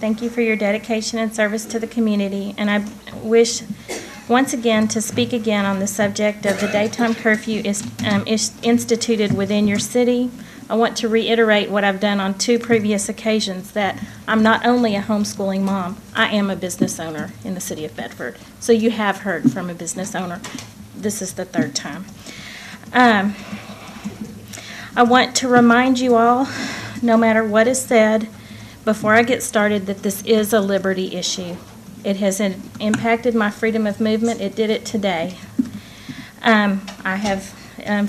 Thank you for your dedication and service to the community, and I wish once again to speak again on the subject of the daytime curfew is instituted within your city. I want to reiterate what I've done on 2 previous occasions, that I'm not only a homeschooling mom, I am a business owner in the city of Bedford. So you have heard from a business owner. This is the 3rd time. I want to remind you all, no matter what is said, before I get started, that this is a liberty issue. It has impacted my freedom of movement. It did it today. I have,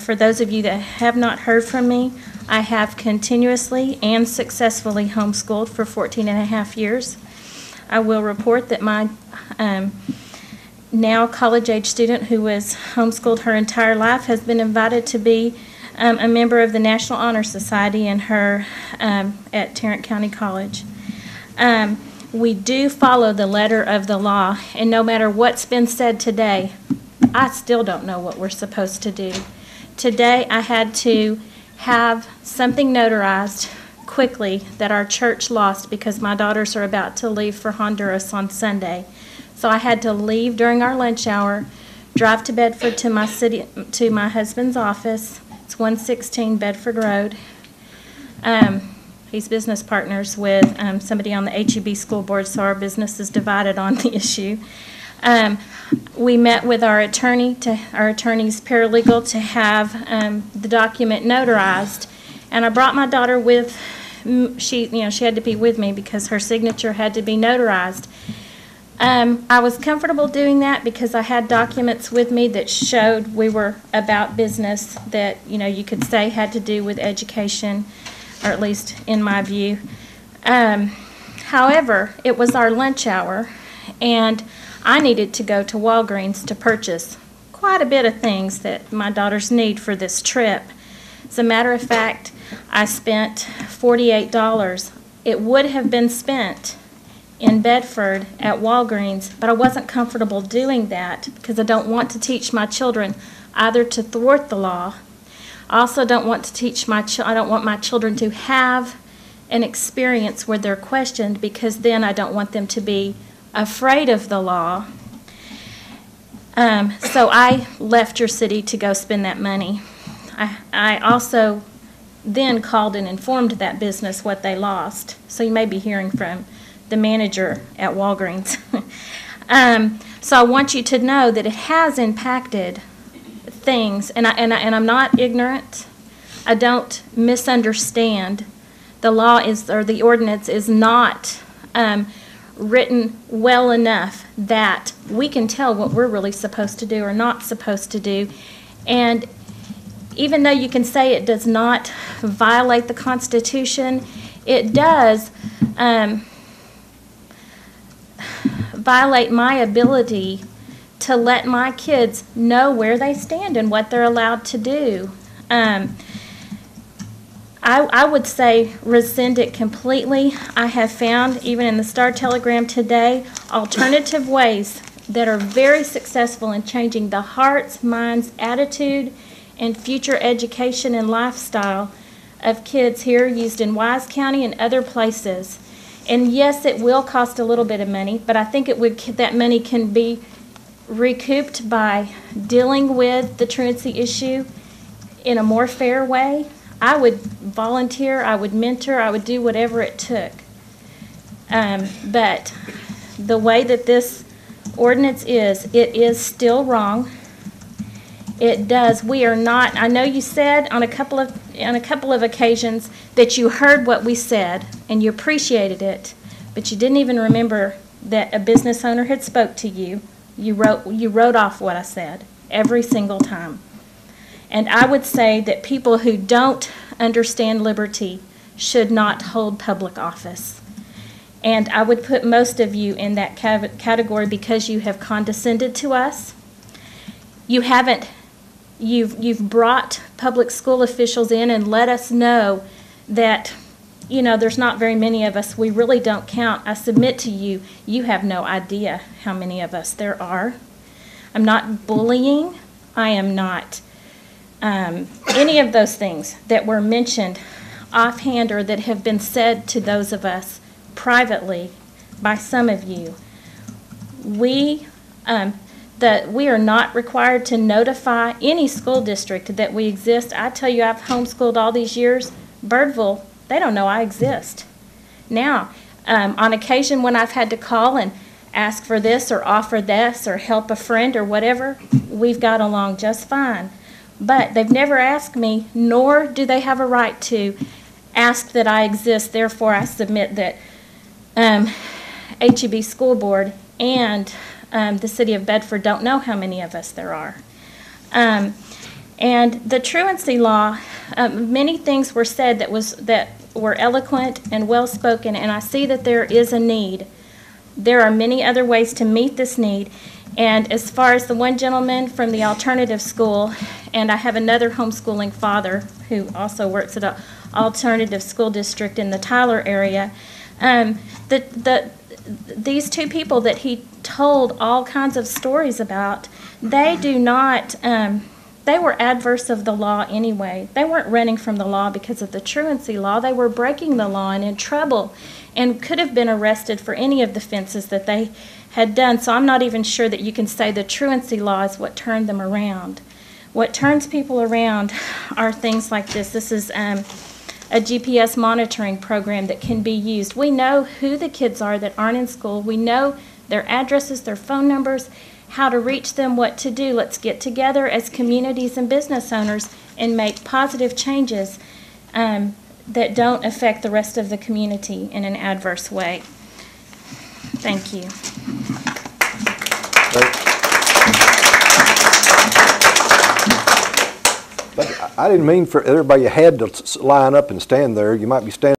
for those of you that have not heard from me, I have continuously and successfully homeschooled for 14 and a half years. I will report that my now college-age student who was homeschooled her entire life has been invited to be a member of the National Honor Society in her at Tarrant County College. We do follow the letter of the law, and no matter what's been said today, I still don't know what we're supposed to do. Today I had to have something notarized quickly that our church lost because my daughters are about to leave for Honduras on Sunday. So I had to leave during our lunch hour, drive to Bedford to my husband's office. It's 116 Bedford Road. He's business partners with somebody on the HEB school board, so our business is divided on the issue. We met with our attorney's paralegal to have the document notarized, and I brought my daughter with. She had to be with me because her signature had to be notarized. I was comfortable doing that because I had documents with me that showed we were about business that you could say had to do with education, or at least in my view. However, it was our lunch hour, and I needed to go to Walgreens to purchase quite a bit of things that my daughters need for this trip. As a matter of fact, I spent $48. It would have been spent in Bedford at Walgreens, but I wasn't comfortable doing that because I don't want to teach my children either to thwart the law. I also don't want to teach I don't want my children to have an experience where they're questioned, because then I don't want them to be afraid of the law. So I left your city to go spend that money. I also then called and informed that business what they lost. So you may be hearing from the manager at Walgreens. So I want you to know that it has impacted things, and I'm not ignorant. I don't misunderstand. The law the ordinance is not written well enough that we can tell what we're really supposed to do or not supposed to do. And even though you can say it does not violate the Constitution, it does violate my ability to let my kids know where they stand and what they're allowed to do. I would say rescind it completely. I have found, even in the Star-Telegram today, alternative ways that are very successful in changing the hearts, minds, attitude, and future education and lifestyle of kids here, used in Wise County and other places. And yes, it will cost a little bit of money, but I think that money can be recouped by dealing with the truancy issue in a more fair way. I would volunteer, I would mentor, I would do whatever it took. But the way that this ordinance is, it is still wrong. It does. We are not. I know you said on a couple of occasions that you heard what we said and you appreciated it, but you didn't even remember that a business owner had spoke to you. You wrote off what I said every single time. And I would say that people who don't understand liberty should not hold public office. And I would put most of you in that category because you have condescended to us. You've brought public school officials in and let us know that, there's not very many of us. We really don't count. I submit to you, you have no idea how many of us there are. I'm not bullying. I am not any of those things that were mentioned offhand or that have been said to those of us privately by some of you. We are not required to notify any school district that we exist. I tell you, I've homeschooled all these years. Birdville, they don't know I exist. Now, on occasion when I've had to call and ask for this or offer this or help a friend or whatever, we've got along just fine. But they've never asked me, nor do they have a right to ask that I exist. Therefore, I submit that HEB School Board and the City of Bedford don't know how many of us there are. And the truancy law, many things were said that were eloquent and well-spoken, and I see that there is a need. There are many other ways to meet this need. And as far as the one gentleman from the alternative school, and I have another homeschooling father who also works at an alternative school district in the Tyler area, these two people that he told all kinds of stories about, they do not, they were adverse of the law anyway. They weren't running from the law because of the truancy law. They were breaking the law and in trouble and could have been arrested for any of the offenses that they had done. So I'm not even sure that you can say the truancy law is what turned them around. What turns people around are things like this. This is a GPS monitoring program that can be used. We know who the kids are that aren't in school. We know their addresses, their phone numbers, how to reach them, what to do. Let's get together as communities and business owners and make positive changes that don't affect the rest of the community in an adverse way. Thank you. But I didn't mean for everybody had to line up and stand there. You might be standing